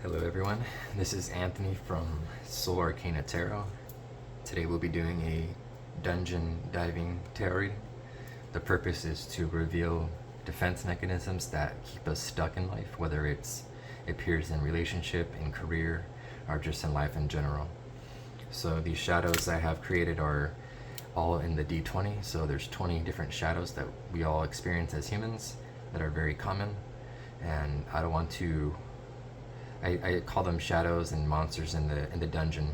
Hello everyone, this is Anthony from soularcanatarot. Today we'll be doing a dungeon diving tarot reading. The purpose is to reveal defense mechanisms that keep us stuck in life, whether it appears in relationship, in career, or just in life in general. So these shadows I have created are all in the D20, so there's 20 different shadows that we all experience as humans that are very common, and I don't want to I call them shadows and monsters in the dungeon,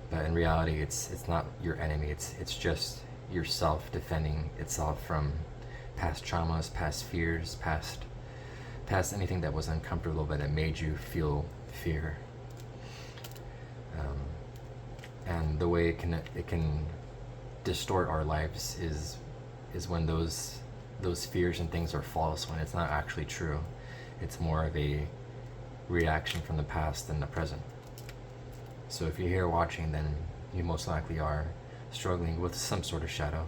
but in reality, it's not your enemy. It's just yourself defending itself from past traumas, past fears, past anything that was uncomfortable, but that made you feel fear. And the way it can distort our lives is when those fears and things are false, when it's not actually true. It's more of a reaction from the past than the present. So if you're here watching, then you most likely are struggling with some sort of shadow,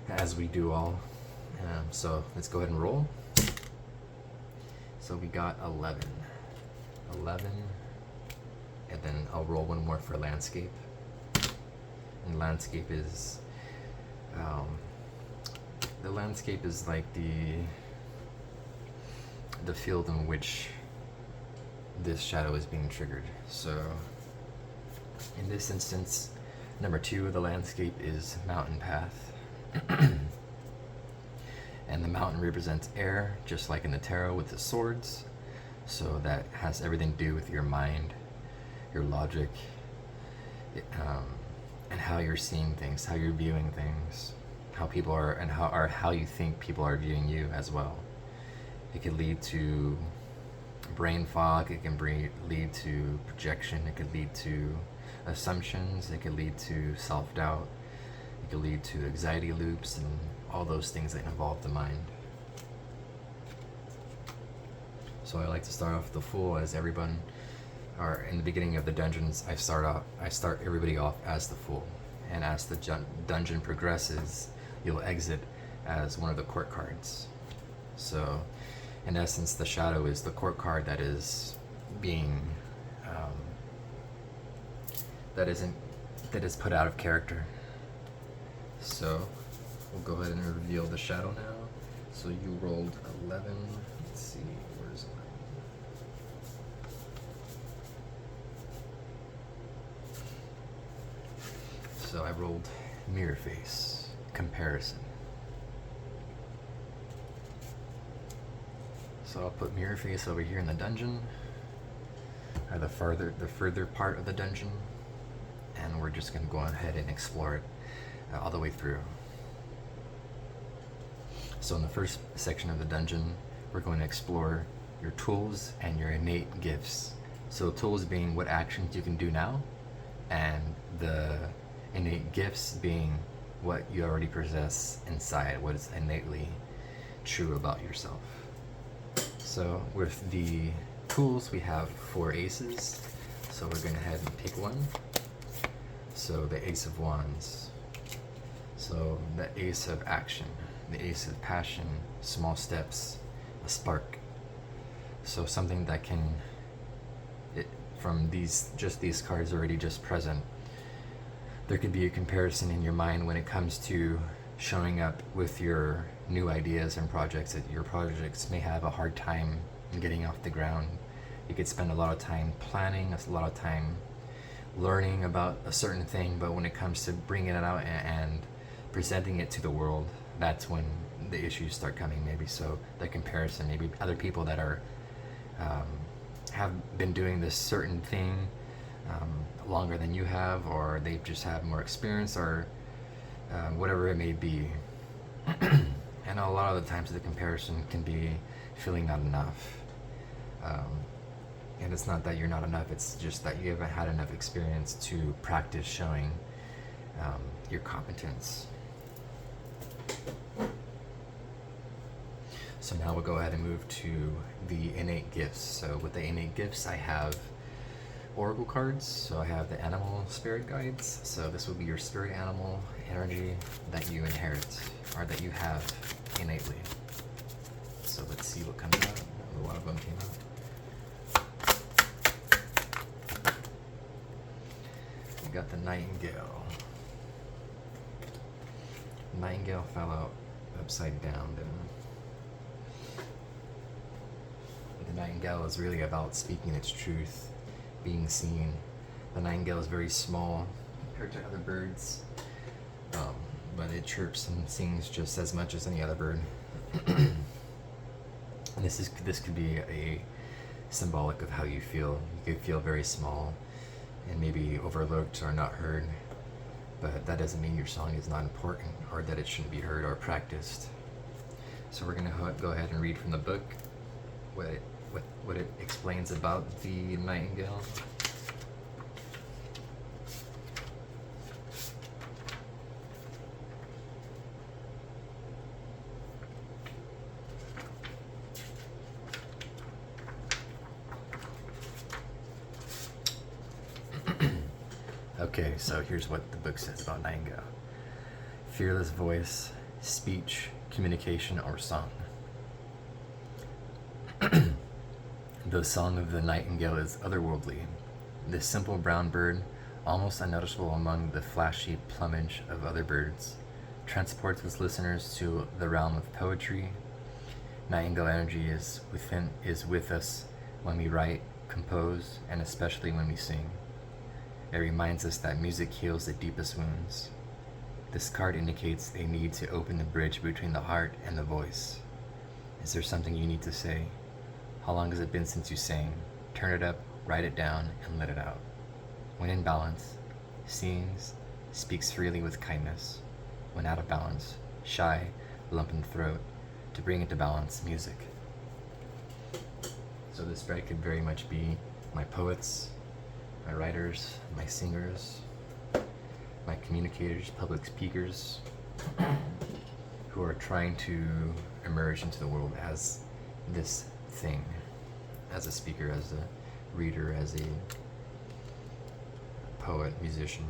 as we do all. So let's go ahead and roll. So we got 11, and then I'll roll one more for landscape. And landscape is the landscape is like the field in which this shadow is being triggered. So in this instance, number 2 of the landscape is mountain path. And the mountain represents air, just like in the tarot with the swords. So that has everything to do with your mind, your logic, and how you're seeing things, how you're viewing things, how people are, and how you think people are viewing you as well. It could lead to brain fog, it can lead to projection, it could lead to assumptions, it could lead to self-doubt, it could lead to anxiety loops, and all those things that involve the mind. So I like to start off the Fool, as everyone, or in the beginning of the dungeons, I start everybody off as the Fool, and as the dungeon progresses, you'll exit as one of the court cards. So in essence, the shadow is the court card that is being that is put out of character. So we'll go ahead and reveal the shadow now. So you rolled 11. Let's see, where's 11? So I rolled mirror face, comparison. So I'll put mirror face over here in the dungeon, or the further part of the dungeon, and we're just going to go ahead and explore it all the way through. So in the first section of the dungeon, we're going to explore your tools and your innate gifts. So tools being what actions you can do now, and the innate gifts being what you already possess inside, what is innately true about yourself. So with the tools, we have 4 aces. So we're going to head and pick one. So the Ace of Wands. So the Ace of Action, the Ace of Passion, small steps, a spark. So something that can, from these cards already just present, there could be a comparison in your mind when it comes to showing up with your new ideas and projects. That your projects may have a hard time in getting off the ground. You could spend a lot of time planning, a lot of time learning about a certain thing, but when it comes to bringing it out and presenting it to the world, that's when the issues start coming. Maybe so the comparison, maybe other people that are have been doing this certain thing longer than you have, or they just have more experience, or whatever it may be. And a lot of the times the comparison can be feeling not enough. And it's not that you're not enough, it's just that you haven't had enough experience to practice showing your competence. So now we'll go ahead and move to the innate gifts. So with the innate gifts, I have oracle cards. So I have the animal spirit guides. So this will be your spirit animal energy that you inherit, or that you have innately. So let's see what comes out. A lot of them came out. got the nightingale. Nightingale fell out upside down. The nightingale is really about speaking its truth, being seen. The nightingale is very small compared to other birds, but it chirps and sings just as much as any other bird. And this could be a symbolic of how you feel. You could feel very small and maybe overlooked or not heard, but that doesn't mean your song is not important or that it shouldn't be heard or practiced. So we're gonna go ahead and read from the book what it explains about the nightingale. Okay, so here's what the book says about nightingale. Fearless voice, speech, communication, or song. The song of the nightingale is otherworldly. This simple brown bird, almost unnoticeable among the flashy plumage of other birds, transports its listeners to the realm of poetry. Nightingale energy is with us when we write, compose, and especially when we sing. It reminds us that music heals the deepest wounds. This card indicates a need to open the bridge between the heart and the voice. Is there something you need to say? How long has it been since you sang? Turn it up, write it down, and let it out. When in balance, sings, speaks freely with kindness. When out of balance, shy, lump in the throat. To bring it to balance, music. So this spread could very much be my poets, my writers, my singers, my communicators, public speakers, who are trying to emerge into the world as this thing, as a speaker, as a reader, as a poet, musician.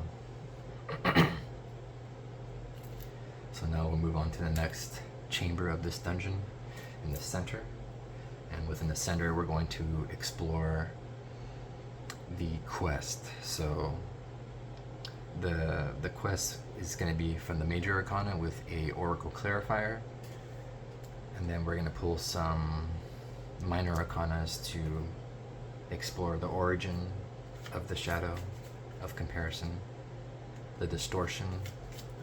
So now we'll move on to the next chamber of this dungeon in the center. And within the center, we're going to explore the quest. So the quest is going to be from the major arcana with a oracle clarifier, and then we're going to pull some minor arcanas to explore the origin of the shadow of comparison, the distortion,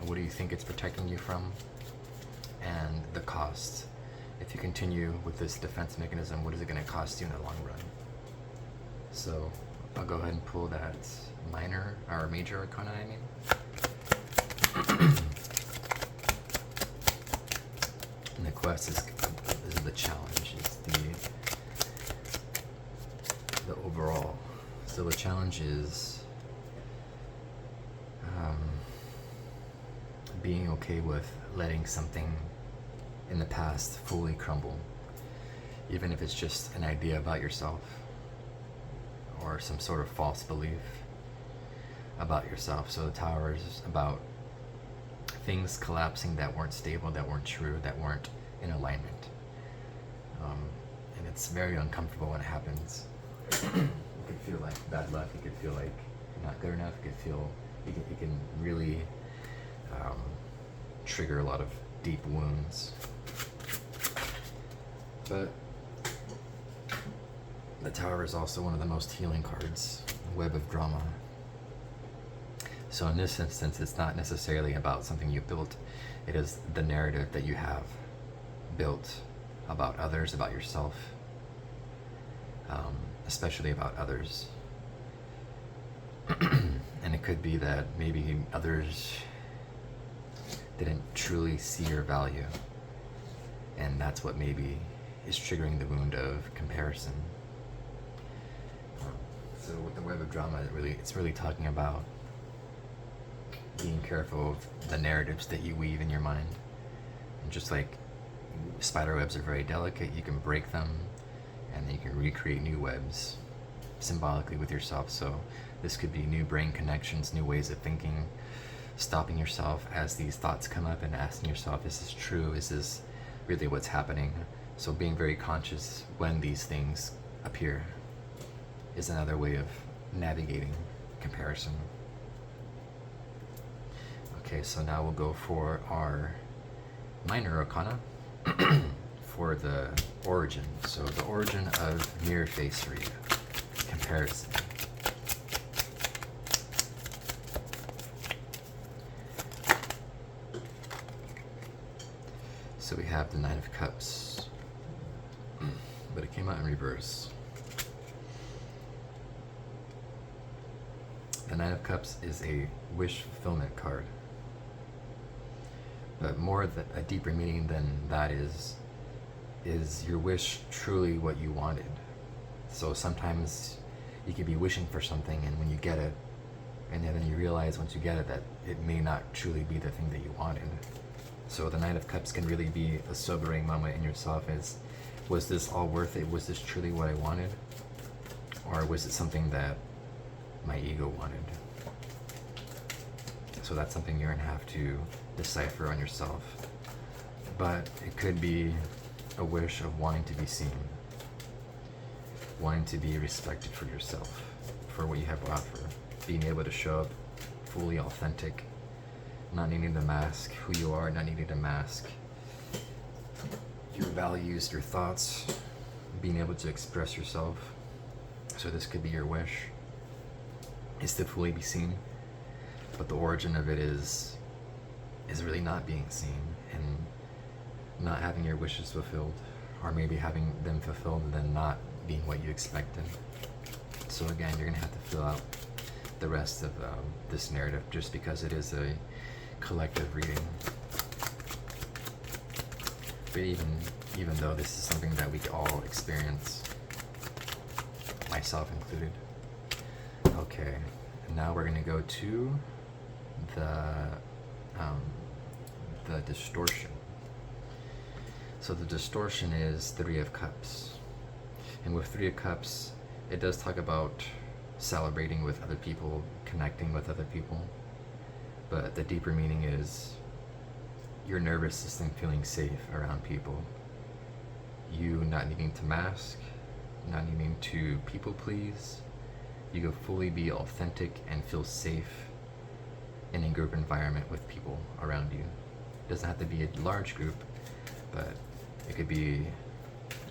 what do you think it's protecting you from, and the cost. If you continue with this defense mechanism, what is it going to cost you in the long run? So I'll go ahead and pull that minor, or major arcana, I mean. And the quest is the challenge, is the overall. So the challenge is being okay with letting something in the past fully crumble, even if it's just an idea about yourself or some sort of false belief about yourself. So the tower is about things collapsing that weren't stable, that weren't true, that weren't in alignment. And it's very uncomfortable when it happens. It could feel like bad luck, it could feel like not good enough, it can really trigger a lot of deep wounds. But the tower is also one of the most healing cards, web of drama. So in this instance, it's not necessarily about something you built, it is the narrative that you have built about others, about yourself, especially about others. And it could be that maybe others didn't truly see your value, and that's what maybe is triggering the wound of comparison. So with the web of drama, it's really talking about being careful of the narratives that you weave in your mind. And just like spider webs are very delicate, you can break them and then you can recreate new webs symbolically with yourself. So this could be new brain connections, new ways of thinking, stopping yourself as these thoughts come up and asking yourself, is this true? Is this really what's happening? So being very conscious when these things appear is another way of navigating comparison. Okay, so now we'll go for our minor arcana for the origin. So the origin of mirror face for you. Comparison. So we have the Nine of Cups, but it came out in reverse. The Nine of Cups is a wish fulfillment card, but more a deeper meaning than that is your wish truly what you wanted? So sometimes you could be wishing for something, and when you get it, and then you realize once you get it that it may not truly be the thing that you wanted. So the Nine of Cups can really be a sobering moment in yourself. Was this all worth it? Was this truly what I wanted? Or was it something that my ego wanted? So that's something you're gonna have to decipher on yourself. But it could be a wish of wanting to be seen, wanting to be respected for yourself, for what you have to offer, being able to show up fully authentic, not needing to mask who you are, not needing to mask your values, your thoughts, being able to express yourself. So this could be your wish, is to fully be seen, but the origin of it is really not being seen and not having your wishes fulfilled, or maybe having them fulfilled and then not being what you expected. So again, you're gonna have to fill out the rest of this narrative, just because it is a collective reading. But even though this is something that we all experience, myself included. Okay, now we're gonna go to the distortion. So the distortion is Three of Cups, and with Three of Cups, it does talk about celebrating with other people, connecting with other people, but the deeper meaning is your nervous system feeling safe around people, you not needing to mask, not needing to people please. You can fully be authentic and feel safe in a group environment with people around you. It doesn't have to be a large group, but it could be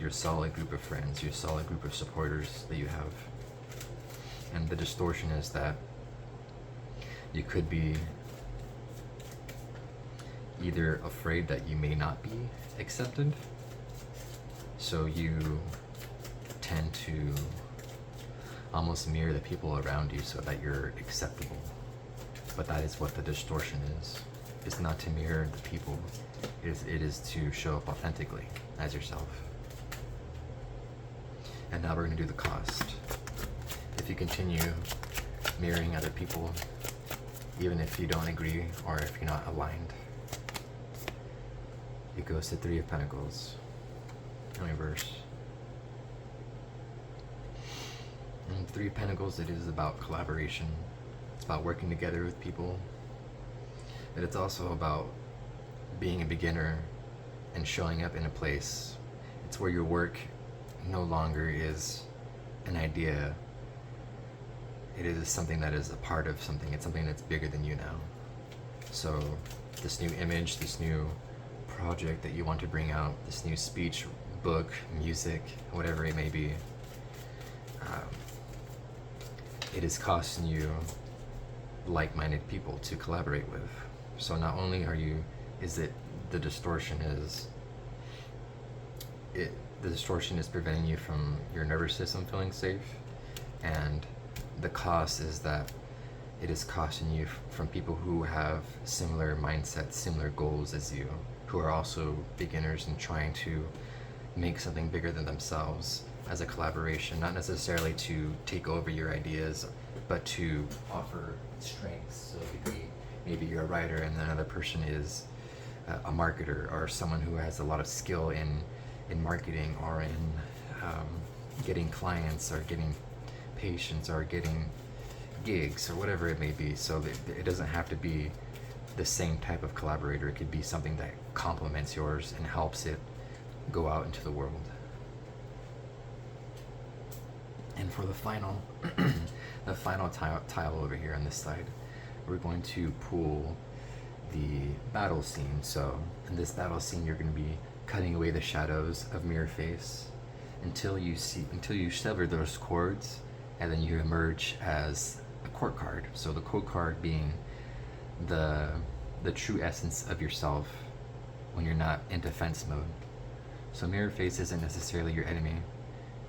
your solid group of friends, your solid group of supporters that you have. And the distortion is that you could be either afraid that you may not be accepted, so you tend to almost mirror the people around you so that you're acceptable. But that is what the distortion is. It's not to mirror the people, it is to show up authentically as yourself. And now we're going to do the cost. If you continue mirroring other people, even if you don't agree or if you're not aligned, it goes to Three of Pentacles in reverse. And Three of Pentacles, it is about collaboration. It's about working together with people. But it's also about being a beginner and showing up in a place. It's where your work no longer is an idea. It is something that is a part of something. It's something that's bigger than you now. So this new image, this new project that you want to bring out, this new speech, book, music, whatever it may be, it is costing you like-minded people to collaborate with. So not only is it the distortion is preventing you from your nervous system feeling safe, and the cost is that it is costing you from people who have similar mindsets, similar goals as you, who are also beginners and trying to make something bigger than themselves as a collaboration, not necessarily to take over your ideas, but to offer strengths. So it could be, maybe you're a writer and another person is a marketer, or someone who has a lot of skill in marketing, or in getting clients, or getting patients, or getting gigs, or whatever it may be. So it doesn't have to be the same type of collaborator. It could be something that complements yours and helps it go out into the world. And for the final the final tile over here on this side, we're going to pull the battle scene. So in this battle scene, you're going to be cutting away the shadows of Mirror Face until you sever those cords, and then you emerge as a court card. So the court card being the true essence of yourself when you're not in defense mode. So Mirror Face isn't necessarily your enemy.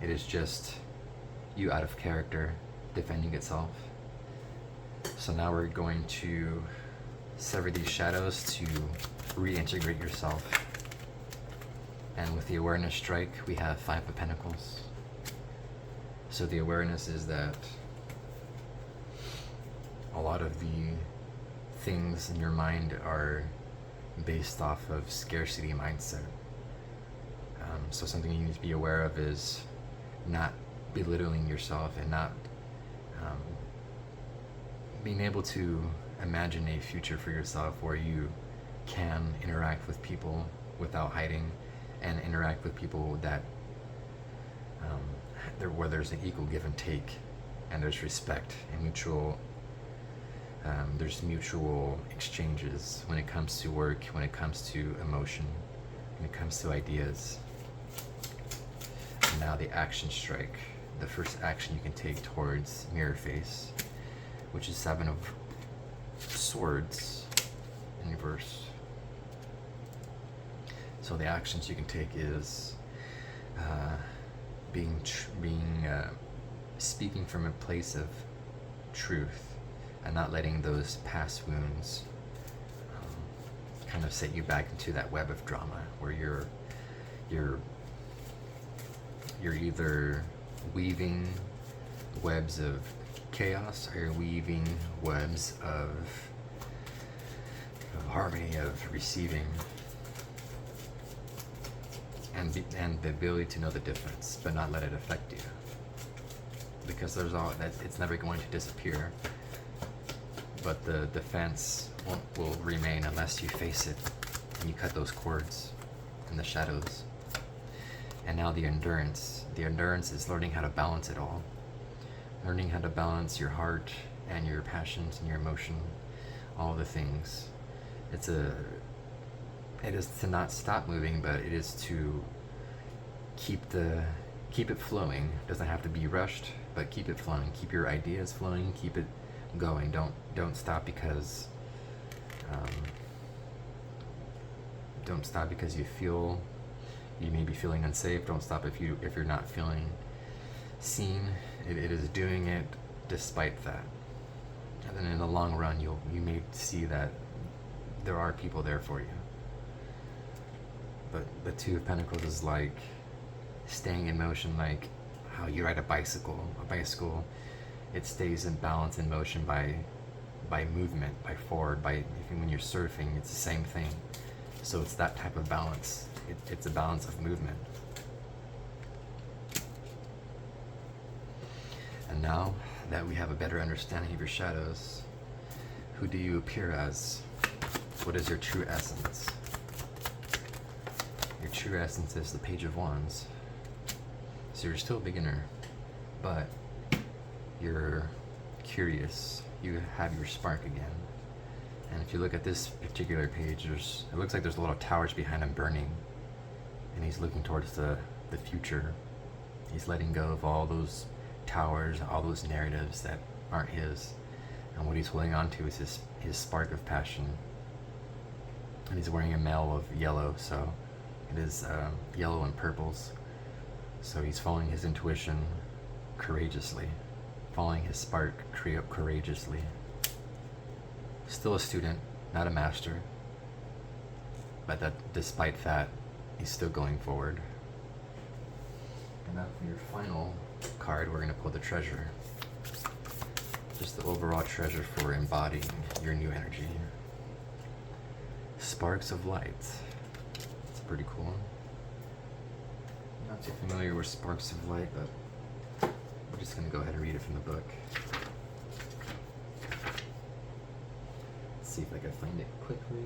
It is just you out of character defending itself. So now we're going to sever these shadows to reintegrate yourself. And with the awareness strike, we have 5 of Pentacles. So the awareness is that a lot of the things in your mind are based off of scarcity mindset. So something you need to be aware of is not belittling yourself and not being able to imagine a future for yourself where you can interact with people without hiding and interact with people that where there's an equal give and take, and there's respect and there's mutual exchanges when it comes to work, when it comes to emotion, when it comes to ideas. And now the action strike, the first action you can take towards Mirror Face, which is 7 of Swords in reverse. So the actions you can take is speaking from a place of truth and not letting those past wounds kind of set you back into that web of drama where you're either weaving webs of chaos or you're weaving webs of harmony, of receiving, and the ability to know the difference but not let it affect you, because it's never going to disappear, but the defense will remain unless you face it and you cut those cords in the shadows. And now the endurance is learning how to balance it all, learning how to balance your heart and your passions and your emotion, all the things. It is to not stop moving, but it is to keep it flowing. It doesn't have to be rushed, but keep it flowing. Keep your ideas flowing. Keep it going. Don't stop because you may be feeling unsafe. Don't stop if you're not feeling seen. It is doing it despite that. And then in the long run, you may see that there are people there for you. But the 2 of Pentacles is like staying in motion, like how you ride a bicycle. A bicycle, it stays in balance in motion by movement, by forward, even when you're surfing, it's the same thing. So it's that type of balance. It's a balance of movement. And now that we have a better understanding of your shadows, who do you appear as? What is your true essence? Your true essence is the Page of Wands. So you're still a beginner, but you're curious. You have your spark again. And if you look at this particular page, it looks like there's a lot of towers behind him burning. And he's looking towards the future. He's letting go of all those towers, all those narratives that aren't his. And what he's holding on to is his spark of passion. And he's wearing a mail of yellow, so it is yellow and purples. So he's following his intuition courageously, following his spark courageously. Still a student, not a master, but that despite that, he's still going forward. And now for your final card, we're going to pull the Treasure. Just the overall treasure for embodying your new energy. Sparks of Light. It's pretty cool. I'm not too familiar with Sparks of Light, but we're just going to go ahead and read it from the book. Let's see if I can find it quickly.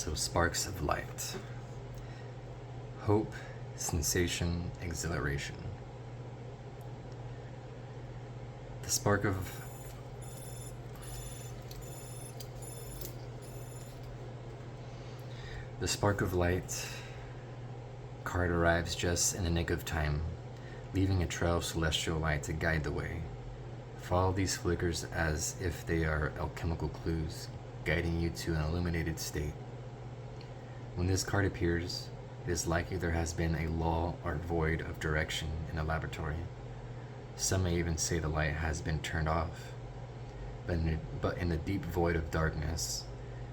So sparks of light. Hope, sensation, exhilaration. The spark of light card arrives just in the nick of time, leaving a trail of celestial light to guide the way. Follow these flickers as if they are alchemical clues, guiding you to an illuminated state. When this card appears, it is likely there has been a lull or void of direction in the laboratory. Some may even say the light has been turned off. But in the deep void of darkness,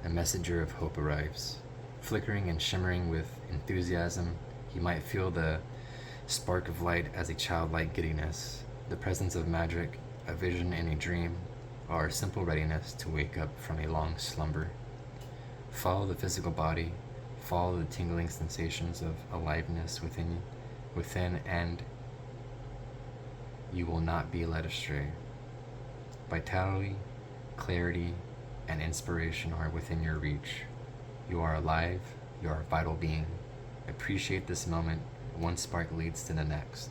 a messenger of hope arrives. Flickering and shimmering with enthusiasm, you might feel the spark of light as a childlike giddiness, the presence of magic, a vision in a dream, or a simple readiness to wake up from a long slumber. Follow the physical body, follow the tingling sensations of aliveness within, and you will not be led astray. Vitality, clarity, and inspiration are within your reach. You are alive, you are a vital being. Appreciate this moment. One spark leads to the next.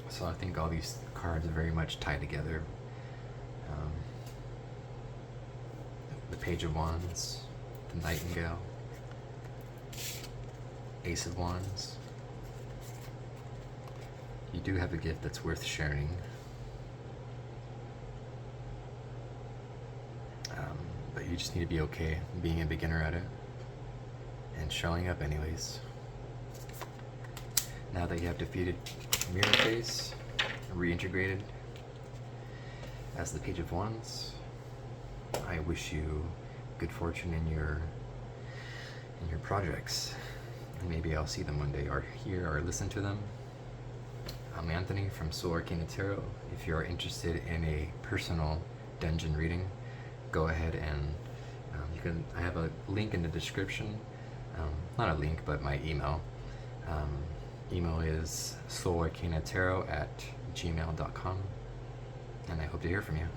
So I think all these cards are very much tied together. The Page of Wands, the Nightingale, Ace of Wands. You do have a gift that's worth sharing. But you just need to be okay being a beginner at it and showing up anyways. Now that you have defeated Mirror Face, reintegrated as the Page of Wands, I wish you good fortune in your projects. And maybe I'll see them one day, or hear or listen to them. I'm Anthony from soularcanatarot. If you are interested in a personal dungeon reading, go ahead and I have a link in the description. Not a link, but my email. Email is soularcanatarot@gmail.com, and I hope to hear from you.